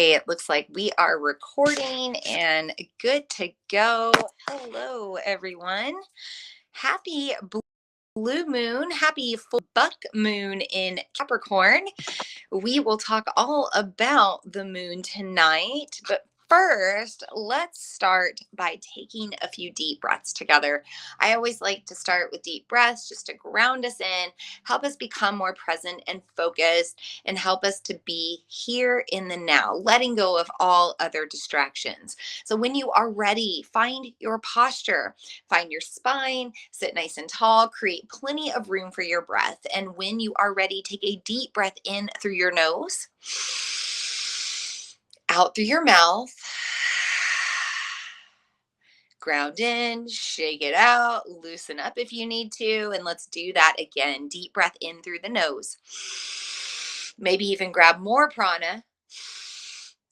Okay, it looks like we are recording and good to go. Hello, everyone. Happy blue moon. Happy full buck moon in Capricorn. We will talk all about the moon tonight, but first, let's start by taking a few deep breaths together. I always like to start with deep breaths just to ground us in, help us become more present and focused, and help us to be here in the now, letting go of all other distractions. So when you are ready, find your posture, find your spine, sit nice and tall, create plenty of room for your breath. And when you are ready, take a deep breath in through your nose, out through your mouth. Ground in, shake it out, loosen up if you need to, and let's do that again. Deep breath in through the nose. Maybe even grab more prana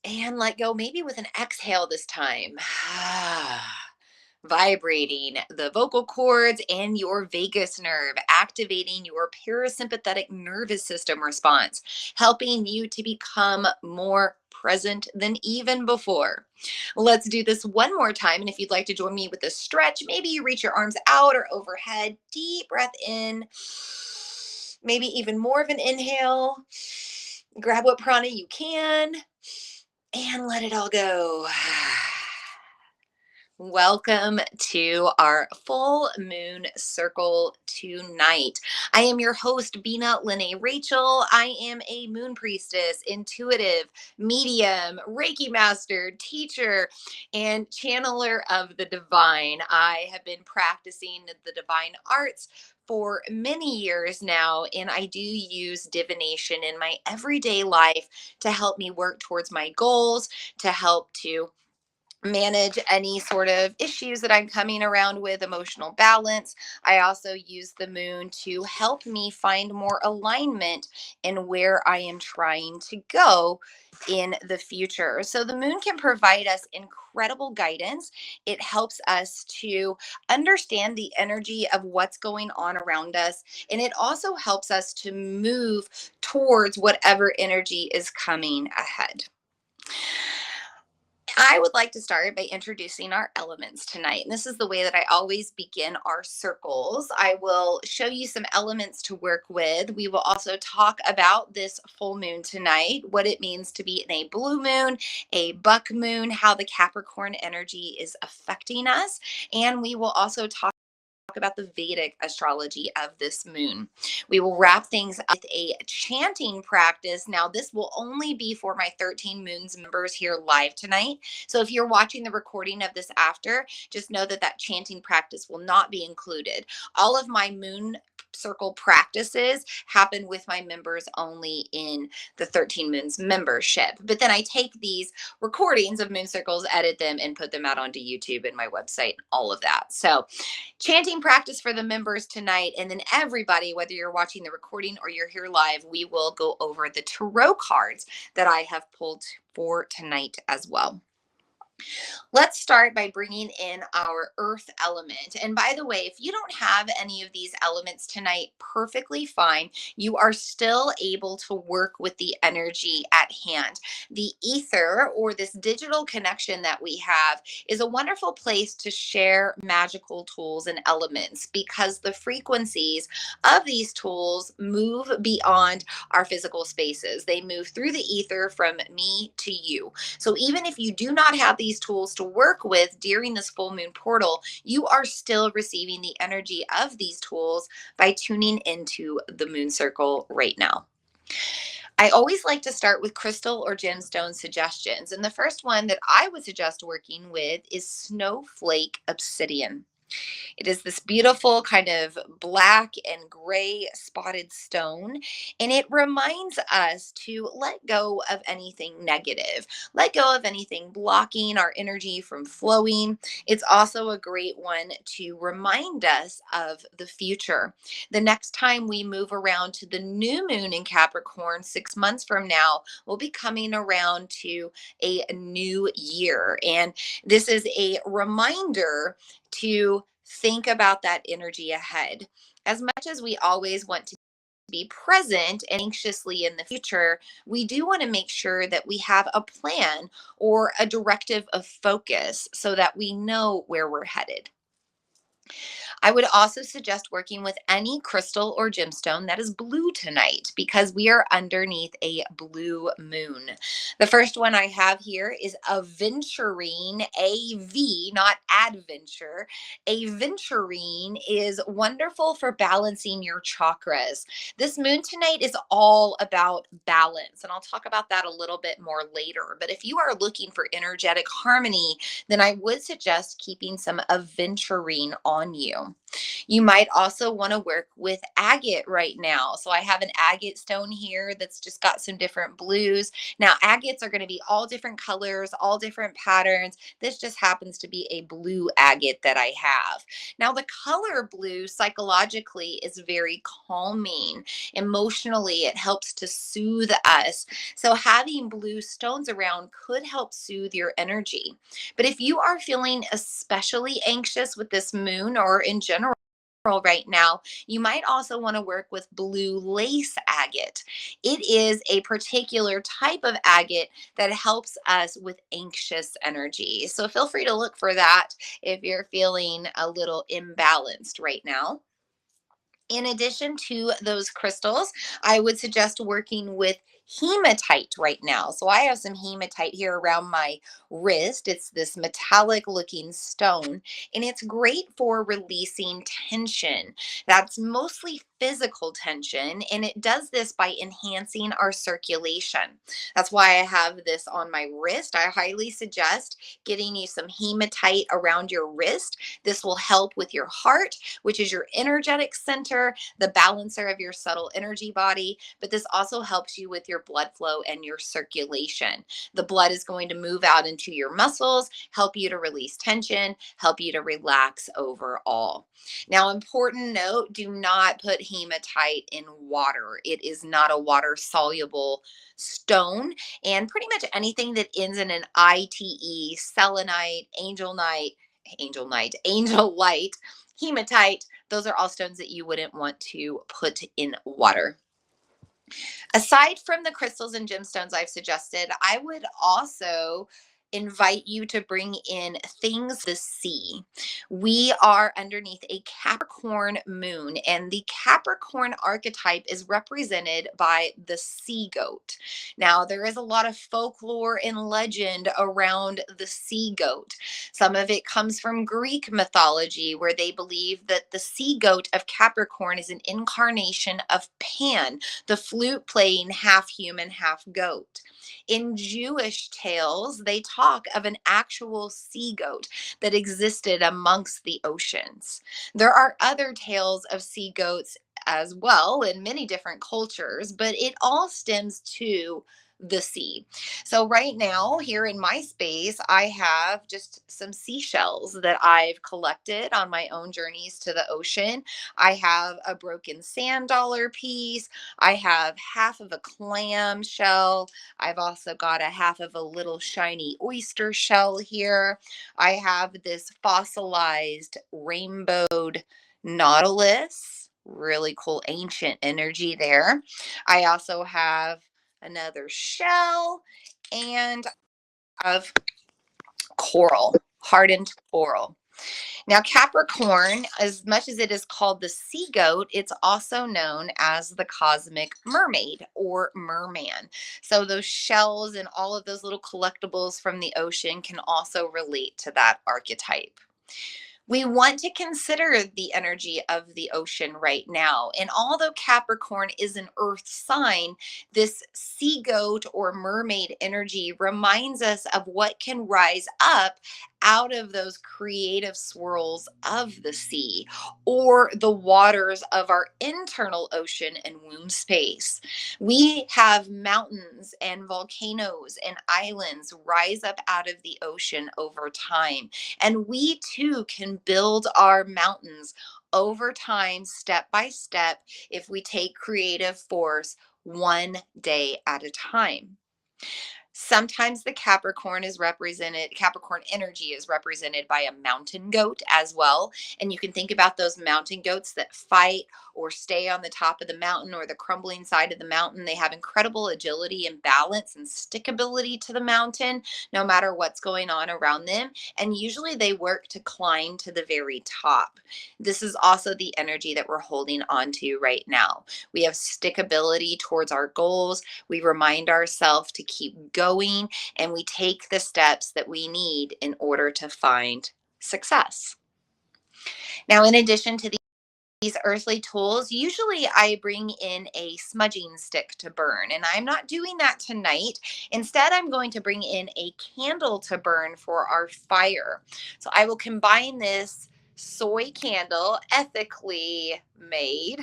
and let go, maybe with an exhale this time. Vibrating the vocal cords and your vagus nerve, activating your parasympathetic nervous system response, helping you to become more present than even before. Let's do this one more time. And if you'd like to join me with a stretch, maybe you reach your arms out or overhead. Deep breath in, maybe even more of an inhale. Grab what prana you can and let it all go. Welcome to our full moon circle tonight. I am your host, Bina Lene Rachel. I am a moon priestess, intuitive, medium, Reiki master, teacher, and channeler of the divine. I have been practicing the divine arts for many years now, and I do use divination in my everyday life to help me work towards my goals, to help to manage any sort of issues that I'm coming around with, emotional balance. I also use the moon to help me find more alignment in where I am trying to go in the future. So the moon can provide us incredible guidance. It helps us to understand the energy of what's going on around us. And it also helps us to move towards whatever energy is coming ahead. I would like to start by introducing our elements tonight. And this is the way that I always begin our circles. I will show you some elements to work with. We will also talk about this full moon tonight, what it means to be in a blue moon, a buck moon, how the Capricorn energy is affecting us. And we will also talk about the Vedic astrology of this moon. We will wrap things up with a chanting practice. Now, this will only be for my 13 Moons members here live tonight. So if you're watching the recording of this after, just know that that chanting practice will not be included. All of my moon circle practices happen with my members only in the 13 Moons membership. But then I take these recordings of moon circles, edit them, and put them out onto YouTube and my website, all of that. So chanting practice for the members tonight, and then everybody, whether you're watching the recording or you're here live, we will go over the tarot cards that I have pulled for tonight as well. Let's start by bringing in our earth element. And by the way, if you don't have any of these elements tonight, perfectly fine. You are still able to work with the energy at hand. The ether, or this digital connection that we have, is a wonderful place to share magical tools and elements because the frequencies of these tools move beyond our physical spaces. They move through the ether from me to you. So even if you do not have these tools to work with during this full moon portal, you are still receiving the energy of these tools by tuning into the moon circle right now. I always like to start with crystal or gemstone suggestions. And the first one that I would suggest working with is snowflake obsidian. It is this beautiful kind of black and gray spotted stone, and it reminds us to let go of anything negative, let go of anything blocking our energy from flowing. It's also a great one to remind us of the future. The next time we move around to the new moon in Capricorn, 6 months from now, we'll be coming around to a new year. And this is a reminder to think about that energy ahead. As much as we always want to be present and anxiously in the future, we do want to make sure that we have a plan or a directive of focus so that we know where we're headed. I would also suggest working with any crystal or gemstone that is blue tonight because we are underneath a blue moon. The first one I have here is aventurine, AV, not adventure. Aventurine is wonderful for balancing your chakras. This moon tonight is all about balance, and I'll talk about that a little bit more later. But if you are looking for energetic harmony, then I would suggest keeping some aventurine on you. You might also want to work with agate right now. So I have an agate stone here that's just got some different blues. Now, agates are going to be all different colors, all different patterns. This just happens to be a blue agate that I have. Now, the color blue psychologically is very calming. Emotionally, it helps to soothe us. So having blue stones around could help soothe your energy. But if you are feeling especially anxious with this moon or in general right now, you might also want to work with blue lace agate. It is a particular type of agate that helps us with anxious energy. So feel free to look for that if you're feeling a little imbalanced right now. In addition to those crystals, I would suggest working with hematite right now. So I have some hematite here around my wrist. It's this metallic looking stone, and it's great for releasing tension. That's mostly physical tension, and it does this by enhancing our circulation. That's why I have this on my wrist. I highly suggest getting you some hematite around your wrist. This will help with your heart, which is your energetic center, the balancer of your subtle energy body. But this also helps you with your blood flow and your circulation. The blood is going to move out into your muscles, help you to release tension, help you to relax overall. Now, important note, do not put hematite in water. It is not a water soluble stone, and pretty much anything that ends in an ITE, selenite, angel light, hematite, those are all stones that you wouldn't want to put in water. Aside from the crystals and gemstones I've suggested, I would also invite you to bring in things to see. We are underneath a Capricorn moon, and the Capricorn archetype is represented by the sea goat. Now, there is a lot of folklore and legend around the sea goat. Some of it comes from Greek mythology, where they believe that the sea goat of Capricorn is an incarnation of Pan, the flute playing half human, half goat. In Jewish tales, they talk of an actual sea goat that existed amongst the oceans. There are other tales of sea goats as well in many different cultures, but it all stems to the sea. So right now here in my space, I have just some seashells that I've collected on my own journeys to the ocean. I have a broken sand dollar piece. I have half of a clam shell. I've also got a half of a little shiny oyster shell here. I have this fossilized rainbowed nautilus. Really cool ancient energy there. I also have another shell, and of coral, hardened coral. Now, Capricorn, as much as it is called the sea goat, it's also known as the cosmic mermaid or merman. So those shells and all of those little collectibles from the ocean can also relate to that archetype. We want to consider the energy of the ocean right now. And although Capricorn is an earth sign, this sea goat or mermaid energy reminds us of what can rise up out of those creative swirls of the sea or the waters of our internal ocean and womb space. We have mountains and volcanoes and islands rise up out of the ocean over time. And we too can build our mountains over time, step by step, if we take creative force one day at a time. Sometimes the Capricorn energy is represented by a mountain goat as well. And you can think about those mountain goats that fight or stay on the top of the mountain or the crumbling side of the mountain. They have incredible agility and balance and stickability to the mountain, no matter what's going on around them. And usually they work to climb to the very top. This is also the energy that we're holding on to right now. We have stickability towards our goals. We remind ourselves to keep going, and we take the steps that we need in order to find success. Now, in addition to these earthly tools, usually I bring in a smudging stick to burn, and I'm not doing that tonight. Instead, I'm going to bring in a candle to burn for our fire. So I will combine this soy candle, ethically made,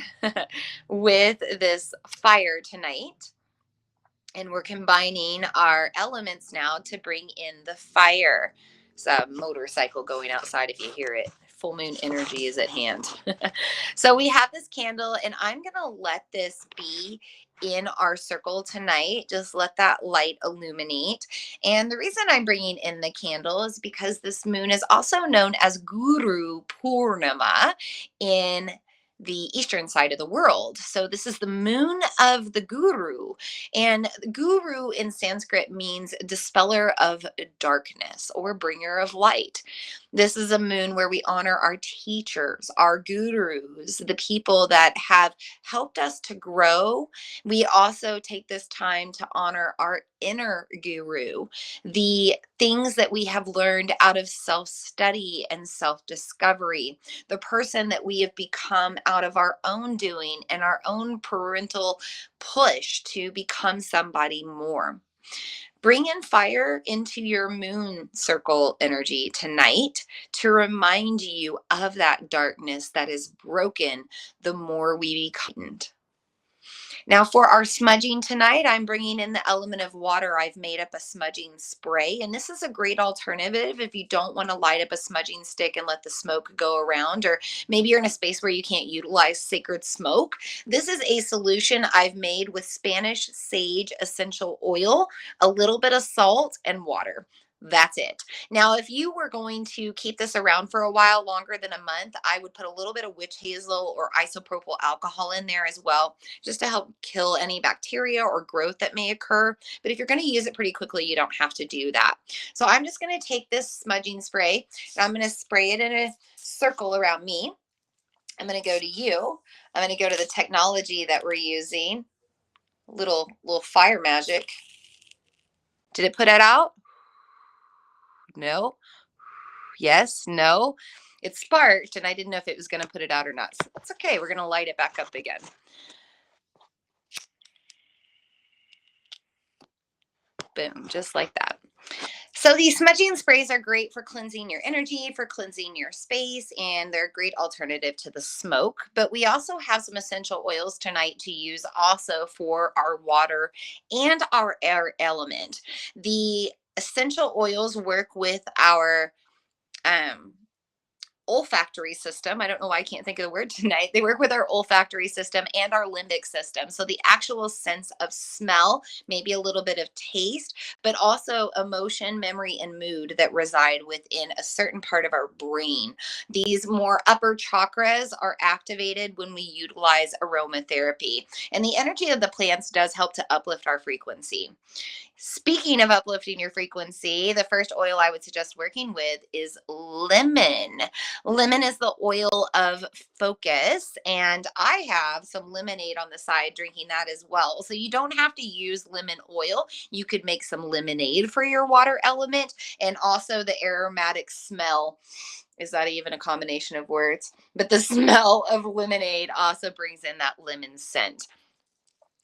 with this fire tonight. And we're combining our elements now to bring in the fire. It's a motorcycle going outside if you hear it. Full moon energy is at hand. So we have this candle, and I'm going to let this be in our circle tonight. Just let that light illuminate. And the reason I'm bringing in the candle is because this moon is also known as Guru Purnima in the eastern side of the world. So this is the moon of the guru, and guru in Sanskrit means dispeller of darkness or bringer of light. This is a moon where we honor our teachers, our gurus, the people that have helped us to grow. We also take this time to honor our inner guru, the things that we have learned out of self-study and self-discovery, the person that we have become out of our own doing and our own parental push to become somebody more. Bring in fire into your moon circle energy tonight to remind you of that darkness that is broken the more we become. Now for our smudging tonight, I'm bringing in the element of water. I've made up a smudging spray, and this is a great alternative if you don't want to light up a smudging stick and let the smoke go around, or maybe you're in a space where you can't utilize sacred smoke. This is a solution I've made with Spanish sage essential oil, a little bit of salt, and water. That's it. Now, if you were going to keep this around for a while, longer than a month, I would put a little bit of witch hazel or isopropyl alcohol in there as well, just to help kill any bacteria or growth that may occur. But if you're going to use it pretty quickly, you don't have to do that. So I'm just going to take this smudging spray, and I'm going to spray it in a circle around me. I'm going to go to you. I'm going to go to the technology that we're using. Little fire magic. Did it put it out? No. Yes, no. It sparked, and I didn't know if it was going to put it out or not. So that's okay. We're going to light it back up again. Boom, just like that. So these smudging sprays are great for cleansing your energy, for cleansing your space, and they're a great alternative to the smoke. But we also have some essential oils tonight to use also for our water and our air element. The essential oils work with our olfactory system. I don't know why I can't think of the word tonight. They work with our olfactory system and our limbic system. So the actual sense of smell, maybe a little bit of taste, but also emotion, memory, and mood that reside within a certain part of our brain. These more upper chakras are activated when we utilize aromatherapy. And the energy of the plants does help to uplift our frequency. Speaking of uplifting your frequency, the first oil I would suggest working with is lemon. Lemon is the oil of focus, and I have some lemonade on the side drinking that as well. So you don't have to use lemon oil. You could make some lemonade for your water element, and also the aromatic smell. Is that even a combination of words? But the smell of lemonade also brings in that lemon scent.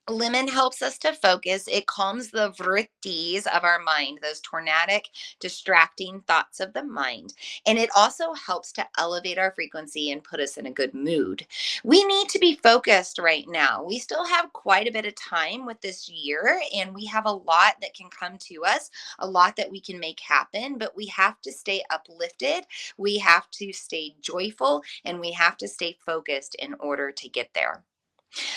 Lemon helps us to focus. It calms the vrittis of our mind, those tornadic, distracting thoughts of the mind. And it also helps to elevate our frequency and put us in a good mood. We need to be focused right now. We still have quite a bit of time with this year, and we have a lot that can come to us, a lot that we can make happen, but we have to stay uplifted. We have to stay joyful, and we have to stay focused in order to get there.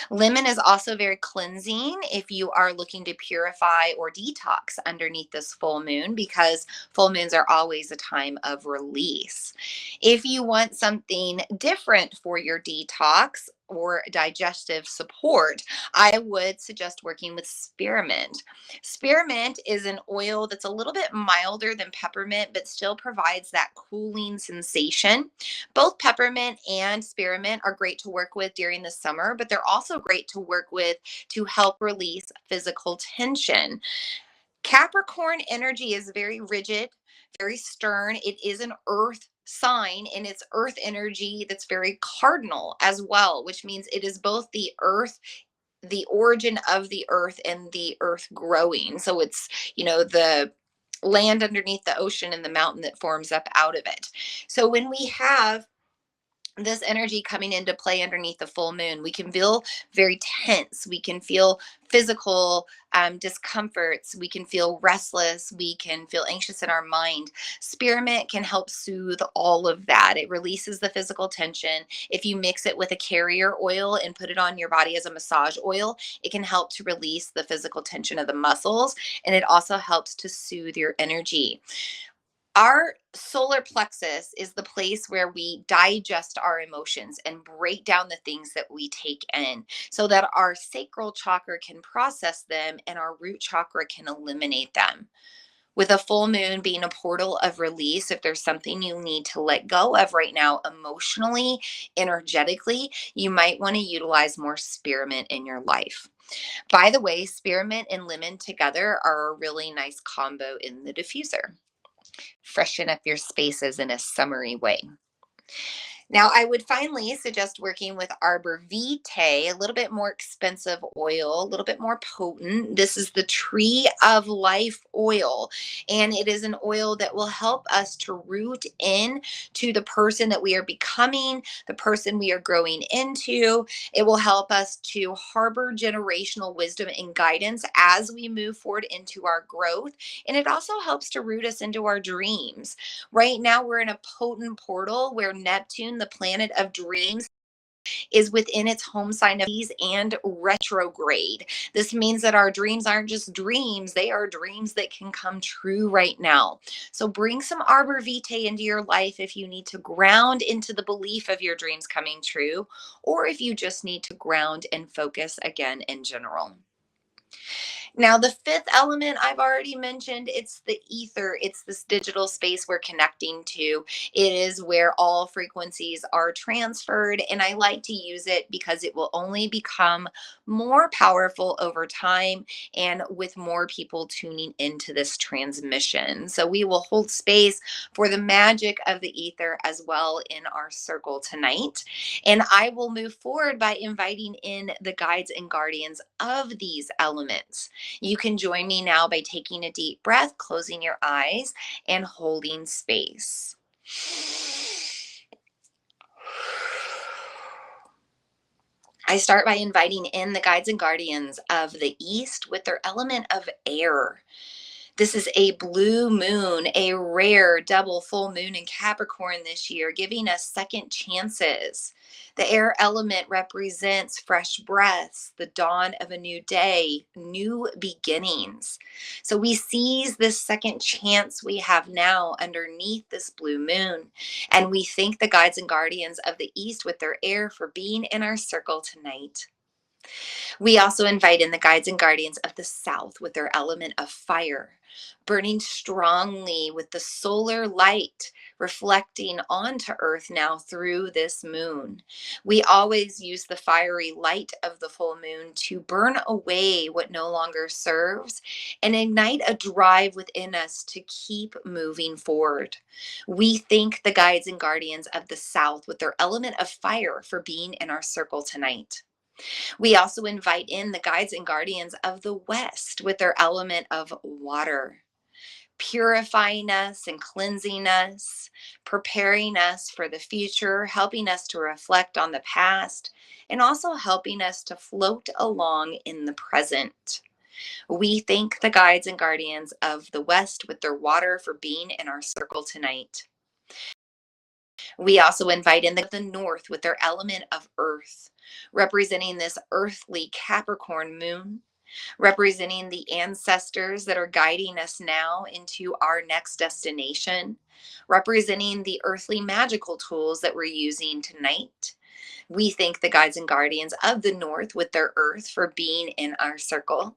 Lemon is also very cleansing if you are looking to purify or detox underneath this full moon, because full moons are always a time of release. If you want something different for your detox, or digestive support, I would suggest working with spearmint. Spearmint is an oil that's a little bit milder than peppermint, but still provides that cooling sensation. Both peppermint and spearmint are great to work with during the summer, but they're also great to work with to help release physical tension. Capricorn energy is very rigid, very stern. It is an earth sign, and it's earth energy that's very cardinal as well, which means it is both the earth, the origin of the earth, and the earth growing. So it's, the land underneath the ocean and the mountain that forms up out of it. So when we have this energy coming into play underneath the full moon, we can feel very tense. We can feel physical discomforts. We can feel restless. We can feel anxious in our mind. Spearmint can help soothe all of that. It releases the physical tension. If you mix it with a carrier oil and put it on your body as a massage oil, it can help to release the physical tension of the muscles. And it also helps to soothe your energy. Our solar plexus is the place where we digest our emotions and break down the things that we take in so that our sacral chakra can process them and our root chakra can eliminate them. With a full moon being a portal of release, if there's something you need to let go of right now, emotionally, energetically, you might want to utilize more spearmint in your life. By the way, spearmint and lemon together are a really nice combo in the diffuser. Freshen up your spaces in a summery way. Now, I would finally suggest working with Arbor Vitae, a little bit more expensive oil, a little bit more potent. This is the Tree of Life oil, and it is an oil that will help us to root in to the person that we are becoming, the person we are growing into. It will help us to harbor generational wisdom and guidance as we move forward into our growth. And it also helps to root us into our dreams. Right now, we're in a potent portal where Neptune, the planet of dreams, is within its home sign of Pisces and retrograde. This means that our dreams aren't just dreams, they are dreams that can come true right now. So bring some Arbor Vitae into your life if you need to ground into the belief of your dreams coming true, or if you just need to ground and focus again in general. Now, the fifth element I've already mentioned, it's the ether. It's this digital space we're connecting to. It is where all frequencies are transferred, and I like to use it because it will only become more powerful over time and with more people tuning into this transmission. So we will hold space for the magic of the ether as well in our circle tonight. And I will move forward by inviting in the guides and guardians of these elements. You can join me now by taking a deep breath, closing your eyes, and holding space. I start by inviting in the guides and guardians of the East with their element of air. This is a blue moon, a rare double full moon in Capricorn this year, giving us second chances. The air element represents fresh breaths, the dawn of a new day, new beginnings. So we seize this second chance we have now underneath this blue moon. And we thank the guides and guardians of the East with their air for being in our circle tonight. We also invite in the guides and guardians of the South with their element of fire, burning strongly with the solar light reflecting onto Earth now through this moon. We always use the fiery light of the full moon to burn away what no longer serves and ignite a drive within us to keep moving forward. We thank the guides and guardians of the South with their element of fire for being in our circle tonight. We also invite in the guides and guardians of the West with their element of water, purifying us and cleansing us, preparing us for the future, helping us to reflect on the past, and also helping us to float along in the present. We thank the guides and guardians of the West with their water for being in our circle tonight. We also invite in the North with their element of earth, representing this earthly Capricorn moon, representing the ancestors that are guiding us now into our next destination, representing the earthly magical tools that we're using tonight, We thank the guides and guardians of the North with their earth for being in our circle.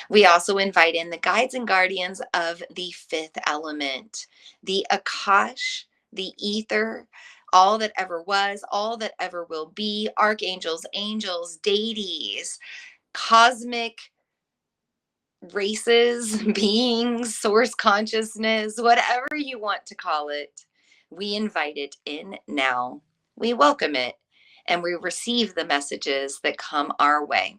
We also invite in the guides and guardians of the fifth element, the Akash, the ether, all that ever was, all that ever will be, archangels, angels, deities, cosmic races, beings, source consciousness, whatever you want to call it. We invite it in now. We welcome it and we receive the messages that come our way.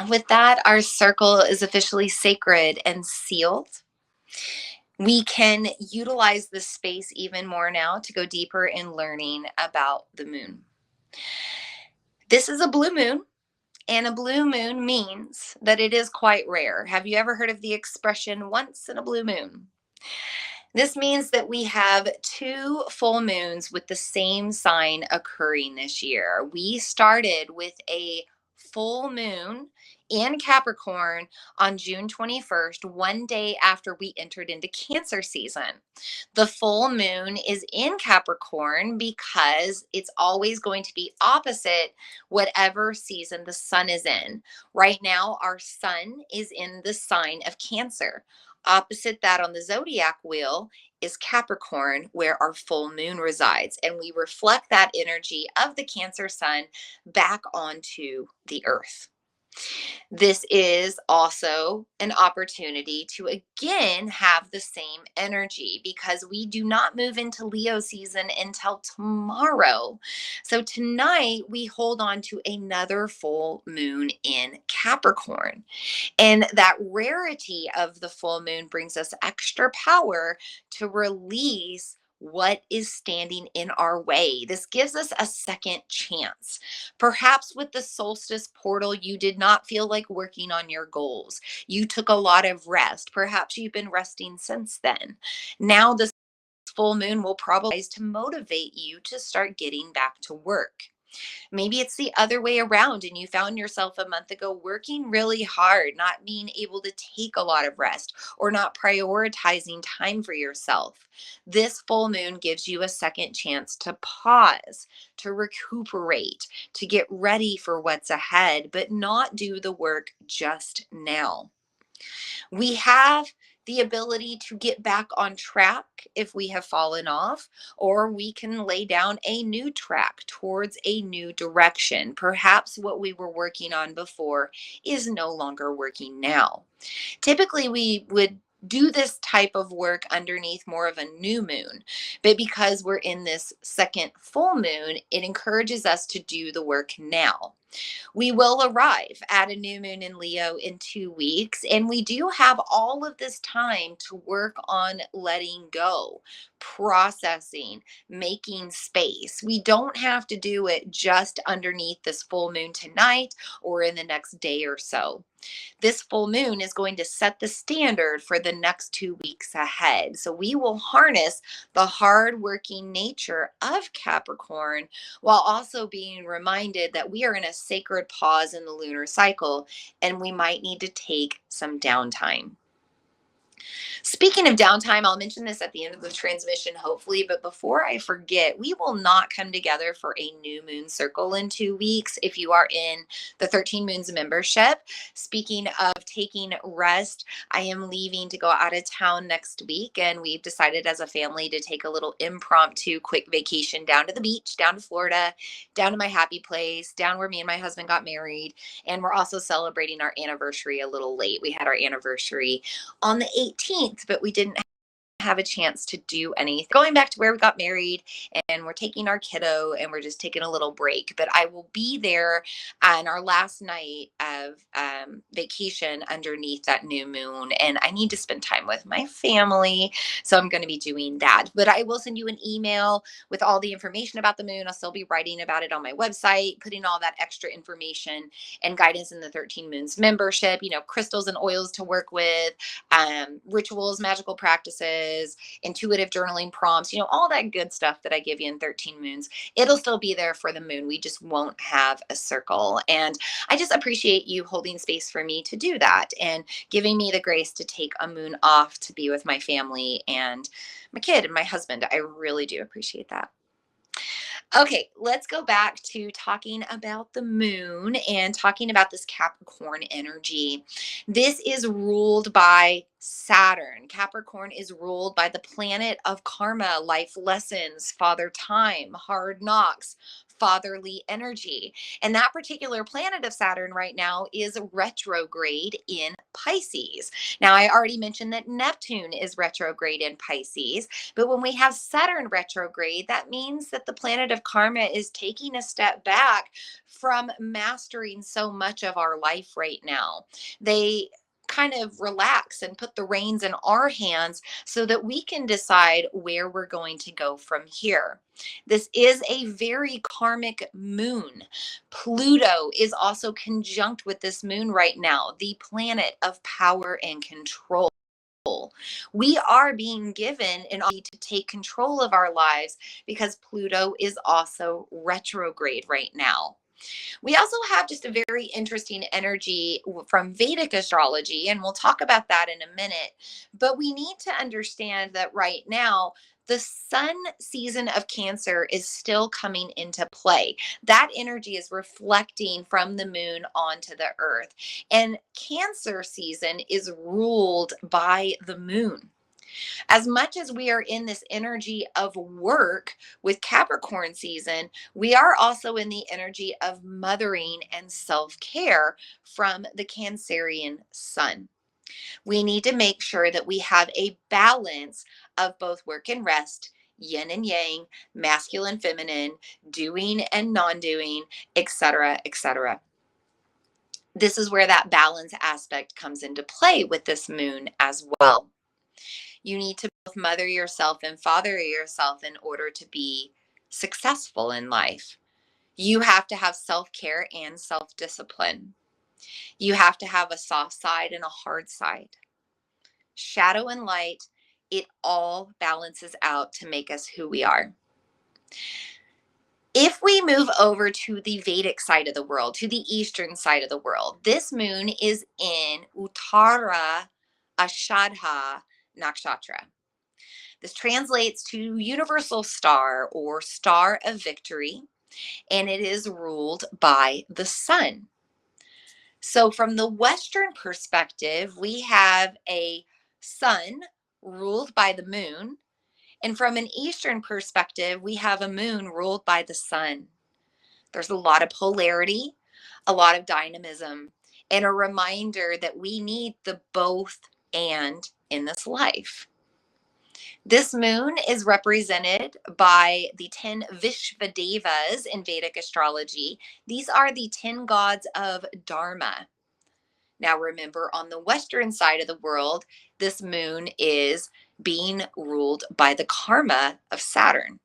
With that, our circle is officially sacred and sealed. We can utilize this space even more now to go deeper in learning about the moon. This is a blue moon, and a blue moon means that it is quite rare. Have you ever heard of the expression once in a blue moon? This means that we have 2 full moons with the same sign occurring this year. We started with a full moon in Capricorn on June 21st, one day after we entered into Cancer season. The full moon is in Capricorn because it's always going to be opposite whatever season the sun is in. Right now, our sun is in the sign of Cancer. Opposite that on the zodiac wheel is Capricorn, where our full moon resides. And we reflect that energy of the Cancer sun back onto the earth. This is also an opportunity to again have the same energy because we do not move into Leo season until tomorrow. So tonight we hold on to another full moon in Capricorn. And that rarity of the full moon brings us extra power to release what is standing in our way. This gives us a second chance. Perhaps with the solstice portal, you did not feel like working on your goals. You took a lot of rest. Perhaps you've been resting since then. Now, this full moon will probably to motivate you to start getting back to work. Maybe it's the other way around and you found yourself a month ago working really hard, not being able to take a lot of rest or not prioritizing time for yourself. This full moon gives you a second chance to pause, to recuperate, to get ready for what's ahead, but not do the work just now. We have the ability to get back on track if we have fallen off, or we can lay down a new track towards a new direction. Perhaps what we were working on before is no longer working now. Typically, we would do this type of work underneath more of a new moon, but because we're in this second full moon, it encourages us to do the work now. We will arrive at a new moon in Leo in 2 weeks, and we do have all of this time to work on letting go, processing, making space. We don't have to do it just underneath this full moon tonight or in the next day or so. This full moon is going to set the standard for the next 2 weeks ahead. So we will harness the hardworking nature of Capricorn while also being reminded that we are in a sacred pause in the lunar cycle and we might need to take some downtime. Speaking of downtime, I'll mention this at the end of the transmission, hopefully. But before I forget, we will not come together for a new moon circle in 2 weeks if you are in the 13 Moons membership. Speaking of taking rest, I am leaving to go out of town next week. And we've decided as a family to take a little impromptu quick vacation down to the beach, down to Florida, down to my happy place, down where me and my husband got married. And we're also celebrating our anniversary a little late. We had our anniversary on the 18th, but we didn't have a chance to do anything. Going back to where we got married, and we're taking our kiddo and we're just taking a little break. But I will be there on our last night of vacation underneath that new moon, and I need to spend time with my family. So I'm going to be doing that. But I will send you an email with all the information about the moon. I'll still be writing about it on my website, putting all that extra information and guidance in the 13 Moons membership, crystals and oils to work with, rituals, magical practices, mantras, intuitive journaling prompts, all that good stuff that I give you in 13 moons. It'll still be there for the moon. We just won't have a circle. And I just appreciate you holding space for me to do that and giving me the grace to take a moon off to be with my family and my kid and my husband. I really do appreciate that. Okay, let's go back to talking about the moon and talking about this Capricorn energy. This is ruled by Saturn. Capricorn is ruled by the planet of karma, life lessons, father time, hard knocks, fatherly energy. And that particular planet of Saturn right now is retrograde in Pisces. Now, I already mentioned that Neptune is retrograde in Pisces. But when we have Saturn retrograde, that means that the planet of karma is taking a step back from mastering so much of our life right now. They kind of relax and put the reins in our hands so that we can decide where we're going to go from here. This is a very karmic moon. Pluto is also conjunct with this moon right now, the planet of power and control. We are being given an opportunity to take control of our lives because Pluto is also retrograde right now. We also have just a very interesting energy from Vedic astrology, and we'll talk about that in a minute. But we need to understand that right now, the sun season of Cancer is still coming into play. That energy is reflecting from the moon onto the earth. And Cancer season is ruled by the moon. As much as we are in this energy of work with Capricorn season, we are also in the energy of mothering and self-care from the Cancerian sun. We need to make sure that we have a balance of both work and rest, yin and yang, masculine, feminine, doing and non-doing, etc., etc. This is where that balance aspect comes into play with this moon as well. You need to both mother yourself and father yourself in order to be successful in life. You have to have self-care and self-discipline. You have to have a soft side and a hard side. Shadow and light, it all balances out to make us who we are. If we move over to the Vedic side of the world, to the Eastern side of the world, this moon is in Uttara Ashadha Nakshatra. This translates to universal star or star of victory, and it is ruled by the sun. So from the Western perspective, we have a sun ruled by the moon. And from an Eastern perspective, we have a moon ruled by the sun. There's a lot of polarity, a lot of dynamism, and a reminder that we need the both and in this life. This moon is represented by the 10 Vishvadevas in Vedic astrology. These are the 10 gods of Dharma. Now remember, on the Western side of the world, this moon is being ruled by the karma of Saturn.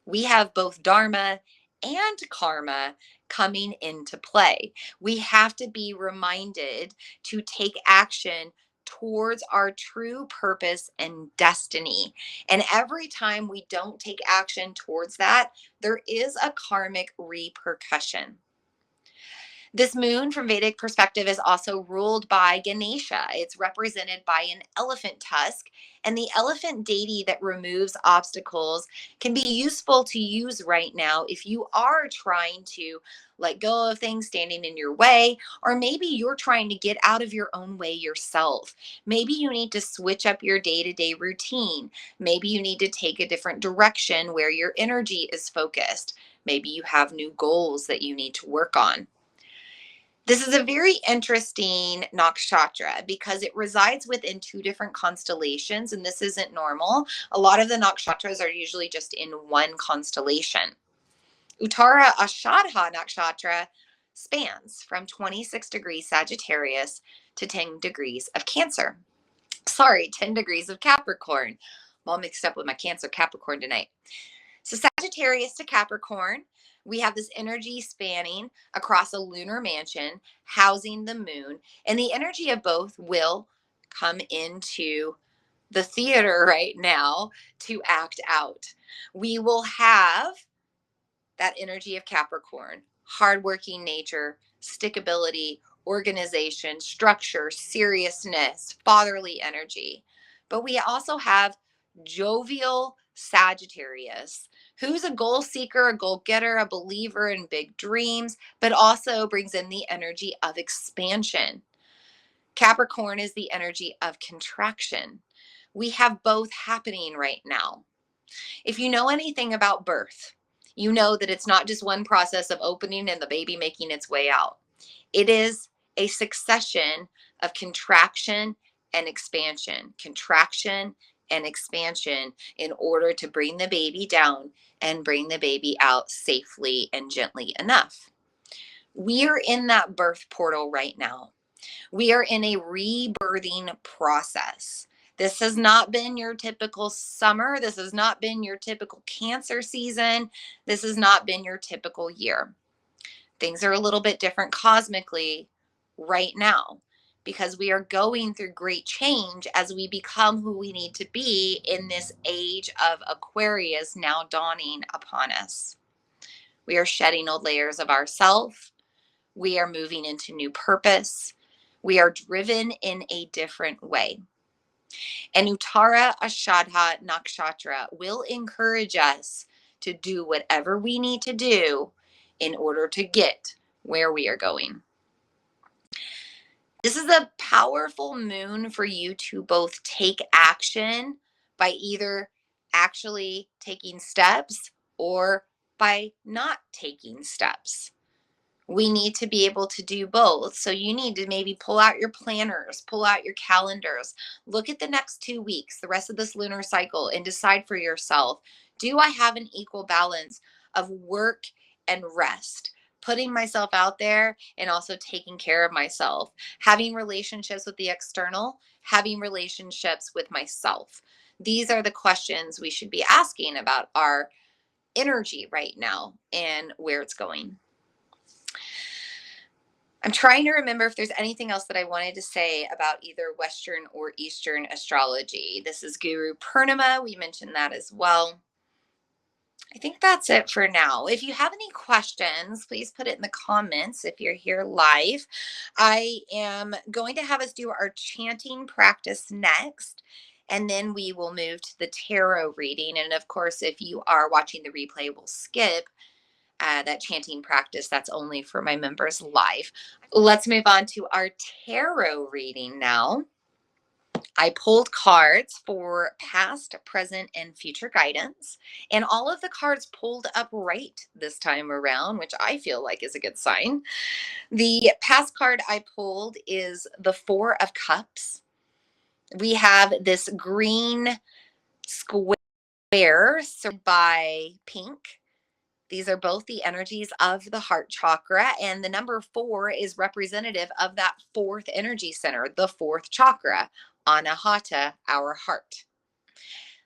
We have both Dharma and karma coming into play. We have to be reminded to take action towards our true purpose and destiny. And every time we don't take action towards that, there is a karmic repercussion. This moon, from Vedic perspective, is also ruled by Ganesha. It's represented by an elephant tusk, and the elephant deity that removes obstacles can be useful to use right now if you are trying to let go of things standing in your way, or maybe you're trying to get out of your own way yourself. Maybe you need to switch up your day-to-day routine. Maybe you need to take a different direction where your energy is focused. Maybe you have new goals that you need to work on. This is a very interesting nakshatra because it resides within two different constellations, and this isn't normal. A lot of the nakshatras are usually just in one constellation. Uttara Ashadha Nakshatra spans from 26 degrees Sagittarius to 10 degrees of Cancer. Sorry, 10 degrees of Capricorn. I'm all mixed up with my Cancer Capricorn tonight. So Sagittarius to Capricorn, we have this energy spanning across a lunar mansion, housing the moon, and the energy of both will come into the theater right now to act out. We will have that energy of Capricorn, hardworking nature, stickability, organization, structure, seriousness, fatherly energy. But we also have jovial Sagittarius, who's a goal seeker, a goal getter, a believer in big dreams, but also brings in the energy of expansion. Capricorn is the energy of contraction. We have both happening right now. If you know anything about birth, you know that it's not just one process of opening and the baby making its way out. It is a succession of contraction and expansion in order to bring the baby down and bring the baby out safely and gently enough. We are in that birth portal right now. We are in a rebirthing process. This has not been your typical summer. This has not been your typical Cancer season. This has not been your typical year. Things are a little bit different cosmically right now because we are going through great change as we become who we need to be in this age of Aquarius now dawning upon us. We are shedding old layers of ourself. We are moving into new purpose. We are driven in a different way. And Uttara, Ashadha, Nakshatra will encourage us to do whatever we need to do in order to get where we are going. This is a powerful moon for you to both take action by either actually taking steps or by not taking steps. We need to be able to do both. So you need to maybe pull out your planners, pull out your calendars, look at the next 2 weeks, the rest of this lunar cycle, and decide for yourself, do I have an equal balance of work and rest? Putting myself out there and also taking care of myself, having relationships with the external, having relationships with myself. These are the questions we should be asking about our energy right now and where it's going. I'm trying to remember if there's anything else that I wanted to say about either Western or Eastern astrology. This is Guru Purnima. We mentioned that as well. I think that's it for now. If you have any questions, please put it in the comments if you're here live. I am going to have us do our chanting practice next, and then we will move to the tarot reading. And of course, if you are watching the replay, we'll skip that chanting practice. That's only for my members live. Let's move on to our tarot reading now. I pulled cards for past, present, and future guidance, and all of the cards pulled upright this time around, which I feel like is a good sign. The past card I pulled is the Four of Cups. We have this green square surrounded by pink. These are both the energies of the heart chakra, and the number 4 is representative of that fourth energy center, the fourth chakra, Anahata, our heart.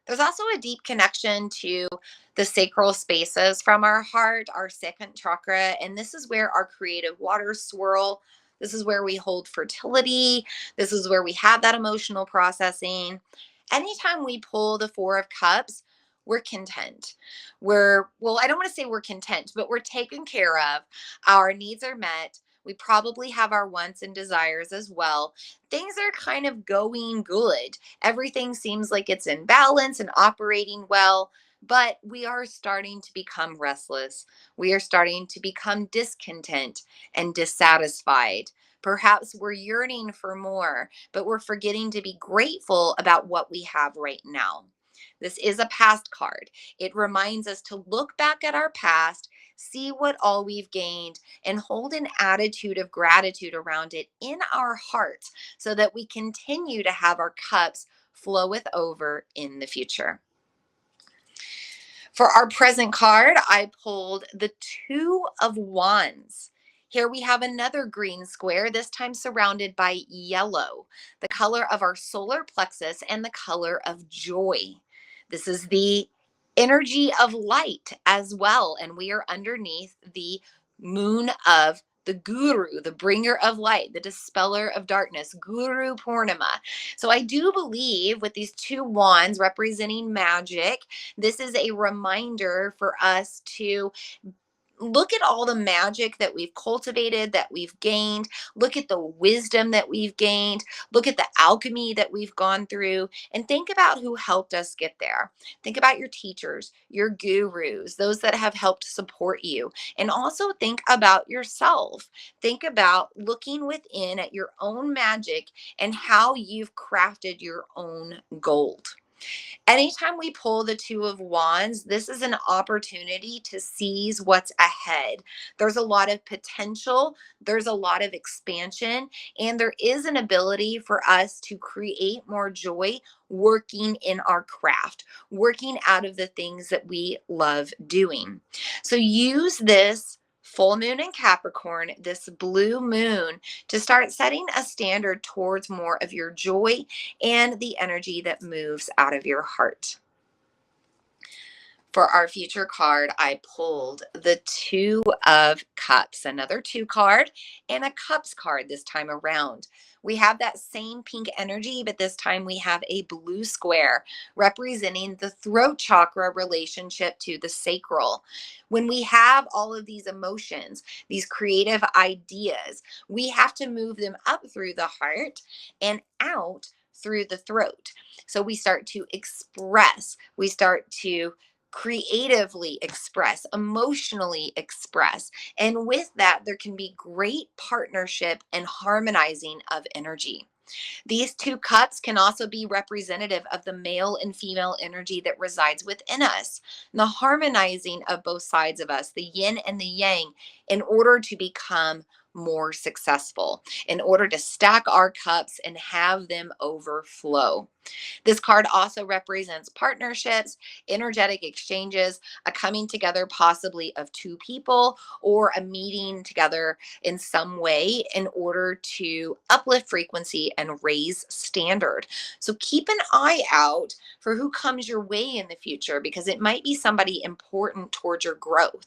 There's also a deep connection to the sacral spaces from our heart, our second chakra, and this is where our creative waters swirl. This is where we hold fertility. This is where we have that emotional processing. Anytime we pull the Four of Cups, we're content. I don't want to say we're content, but we're taken care of. Our needs are met. We probably have our wants and desires as well. Things are kind of going good. Everything seems like it's in balance and operating well, but we are starting to become restless. We are starting to become discontent and dissatisfied. Perhaps we're yearning for more, but we're forgetting to be grateful about what we have right now. This is a past card. It reminds us to look back at our past, see what all we've gained, and hold an attitude of gratitude around it in our hearts so that we continue to have our cups floweth over in the future. For our present card, I pulled the Two of Wands. Here we have another green square, this time surrounded by yellow, the color of our solar plexus and the color of joy. This is the energy of light as well, and we are underneath the moon of the guru, the bringer of light, the dispeller of darkness, Guru Purnima. So I do believe with these two wands representing magic, this is a reminder for us to look at all the magic that we've cultivated, that we've gained. Look at the wisdom that we've gained. Look at the alchemy that we've gone through, and think about who helped us get there. Think about your teachers, your gurus, those that have helped support you. And also think about yourself. Think about looking within at your own magic and how you've crafted your own gold. Anytime we pull the Two of Wands, this is an opportunity to seize what's ahead. There's a lot of potential, there's a lot of expansion, and there is an ability for us to create more joy working in our craft, working out of the things that we love doing. So use this full moon in Capricorn, this blue moon, to start setting a standard towards more of your joy and the energy that moves out of your heart. For our future card, I pulled the Two of Cups, another two card, and a Cups card this time around. We have that same pink energy, but this time we have a blue square representing the throat chakra relationship to the sacral. When we have all of these emotions, these creative ideas, we have to move them up through the heart and out through the throat. So we start to express, we start to creatively express, emotionally express. And with that, there can be great partnership and harmonizing of energy. These two cups can also be representative of the male and female energy that resides within us, and the harmonizing of both sides of us, the yin and the yang, in order to become more successful, in order to stack our cups and have them overflow. This card also represents partnerships, energetic exchanges, a coming together possibly of two people, or a meeting together in some way in order to uplift frequency and raise standard. So keep an eye out for who comes your way in the future, because it might be somebody important towards your growth.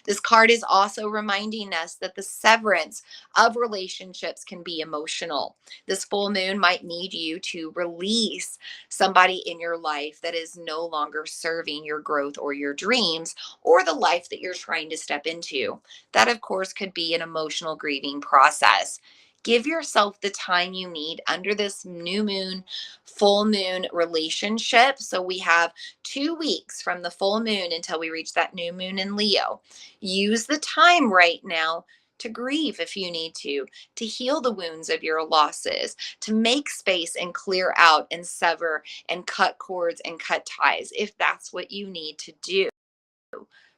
This card is also reminding us that the severance of relationships can be emotional. This full moon might need you to release somebody in your life that is no longer serving your growth or your dreams or the life that you're trying to step into. That, of course, could be an emotional grieving process. Give yourself the time you need under this new moon, full moon relationship. So we have 2 weeks from the full moon until we reach that new moon in Leo. Use the time right now to grieve if you need to heal the wounds of your losses, to make space and clear out and sever and cut cords and cut ties if that's what you need to do.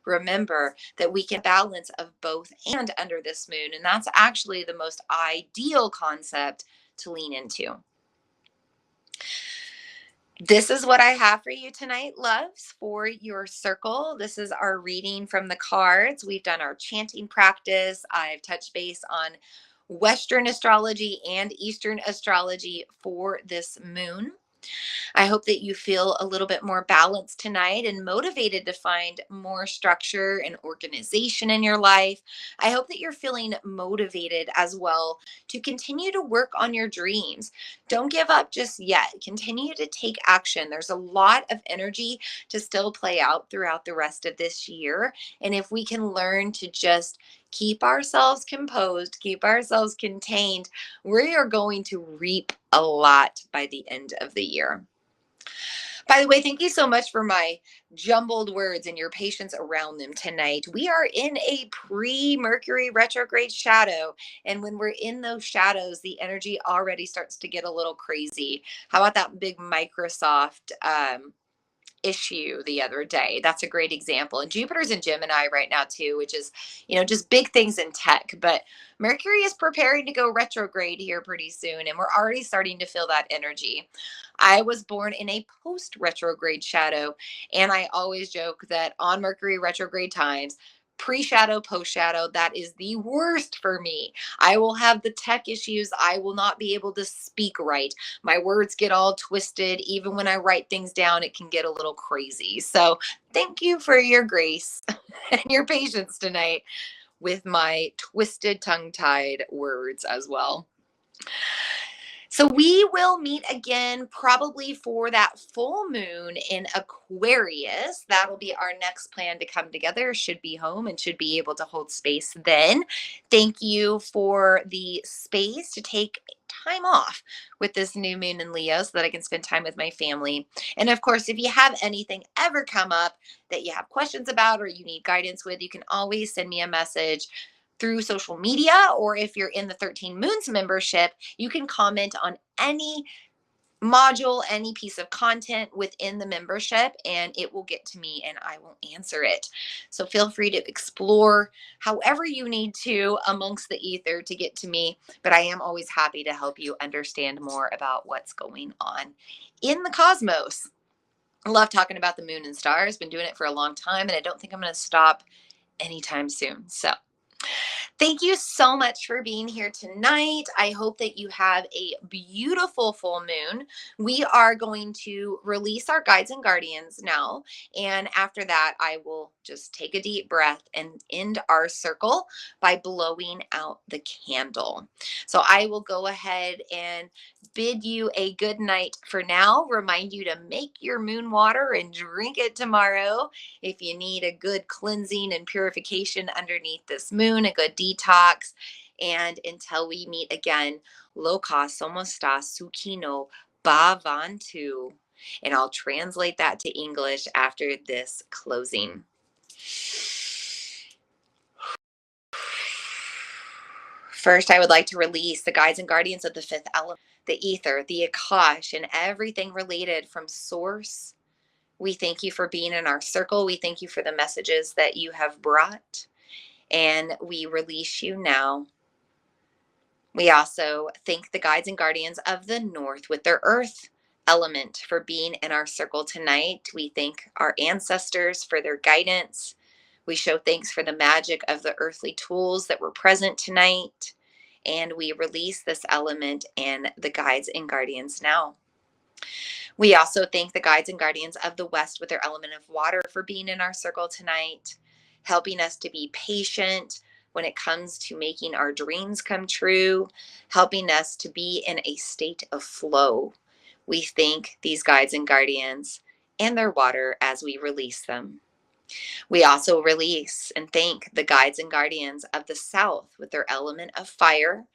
Remember that we can balance of both and under this moon, and that's actually the most ideal concept to lean into. This is what I have for you tonight, loves, for your circle. This is our reading from the cards. We've done our chanting practice. I've touched base on Western astrology and Eastern astrology for this moon. I hope that you feel a little bit more balanced tonight and motivated to find more structure and organization in your life. I hope that you're feeling motivated as well to continue to work on your dreams. Don't give up just yet. Continue to take action. There's a lot of energy to still play out throughout the rest of this year. And if we can learn to just keep ourselves composed, keep ourselves contained, we are going to reap a lot by the end of the year. By the way, thank you so much for my jumbled words and your patience around them tonight. We are in a pre-Mercury retrograde shadow. And when we're in those shadows, the energy already starts to get a little crazy. How about that big Microsoft issue the other day? That's a great example. And Jupiter's in Gemini right now too, which is, just big things in tech. But Mercury is preparing to go retrograde here pretty soon, and we're already starting to feel that energy. I was born in a post retrograde shadow, and I always joke that on Mercury retrograde times, pre-shadow, post-shadow, that is the worst for me. I will have the tech issues. I will not be able to speak right. My words get all twisted. Even when I write things down, it can get a little crazy. So thank you for your grace and your patience tonight. with my twisted tongue-tied words as well. So we will meet again probably for that full moon in Aquarius. That'll be our next plan to come together. Should be home and should be able to hold space then. Thank you for the space to take time off with this new moon in Leo so that I can spend time with my family. And of course, if you have anything ever come up that you have questions about or you need guidance with, you can always send me a message through social media, or if you're in the 13 Moons membership, you can comment on any module, any piece of content within the membership, and it will get to me and I will answer it. So feel free to explore however you need to amongst the ether to get to me, but I am always happy to help you understand more about what's going on in the cosmos. I love talking about the moon and stars. Been doing it for a long time, and I don't think I'm going to stop anytime soon. So thank you so much for being here tonight. I hope that you have a beautiful full moon. We are going to release our guides and guardians now. And after that, I will just take a deep breath and end our circle by blowing out the candle. So I will go ahead and bid you a good night for now. Remind you to make your moon water and drink it tomorrow. If you need a good cleansing and purification underneath this moon, a good detox. And until we meet again, Loka Somosta Sukino Bhavantu. And I'll translate that to English after this closing. First, I would like to release the guides and guardians of the fifth element, the ether, the Akash, and everything related from source. We thank you for being in our circle. We thank you for the messages that you have brought, and we release you now. We also thank the guides and guardians of the north with their earth element for being in our circle tonight. We thank our ancestors for their guidance. We show thanks for the magic of the earthly tools that were present tonight. And we release this element and the guides and guardians now. We also thank the guides and guardians of the west with their element of water for being in our circle tonight, helping us to be patient when it comes to making our dreams come true, helping us to be in a state of flow. We thank these guides and guardians and their water as we release them. We also release and thank the guides and guardians of the south with their element of fire,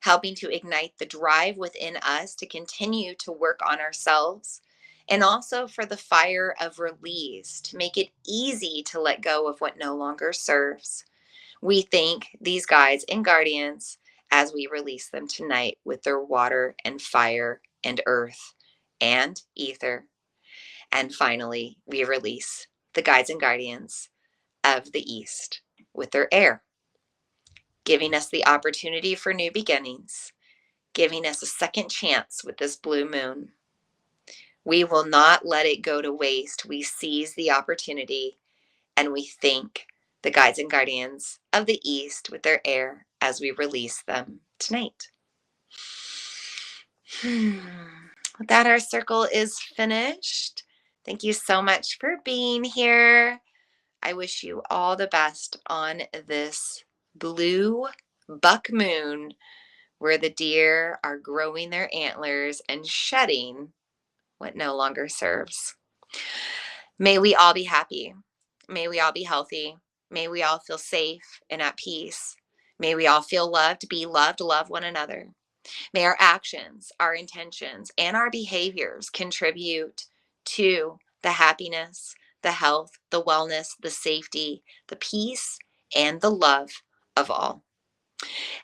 helping to ignite the drive within us to continue to work on ourselves, and also for the fire of release to make it easy to let go of what no longer serves. We thank these guides and guardians as we release them tonight with their water and fire and earth and ether. And finally, we release the guides and guardians of the east with their air, giving us the opportunity for new beginnings, giving us a second chance with this blue moon. We will not let it go to waste. We seize the opportunity and we thank the guides and guardians of the east with their air as we release them tonight. With that, our circle is finished. Thank you so much for being here. I wish you all the best on this blue buck moon where the deer are growing their antlers and shedding what no longer serves. May we all be happy. May we all be healthy. May we all feel safe and at peace. May we all feel loved, be loved, love one another. May our actions, our intentions, and our behaviors contribute to the happiness, the health, the wellness, the safety, the peace, and the love of all.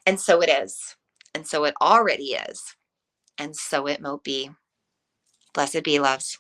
And so it is. And so it already is. And so it mote be. Blessed be, loves.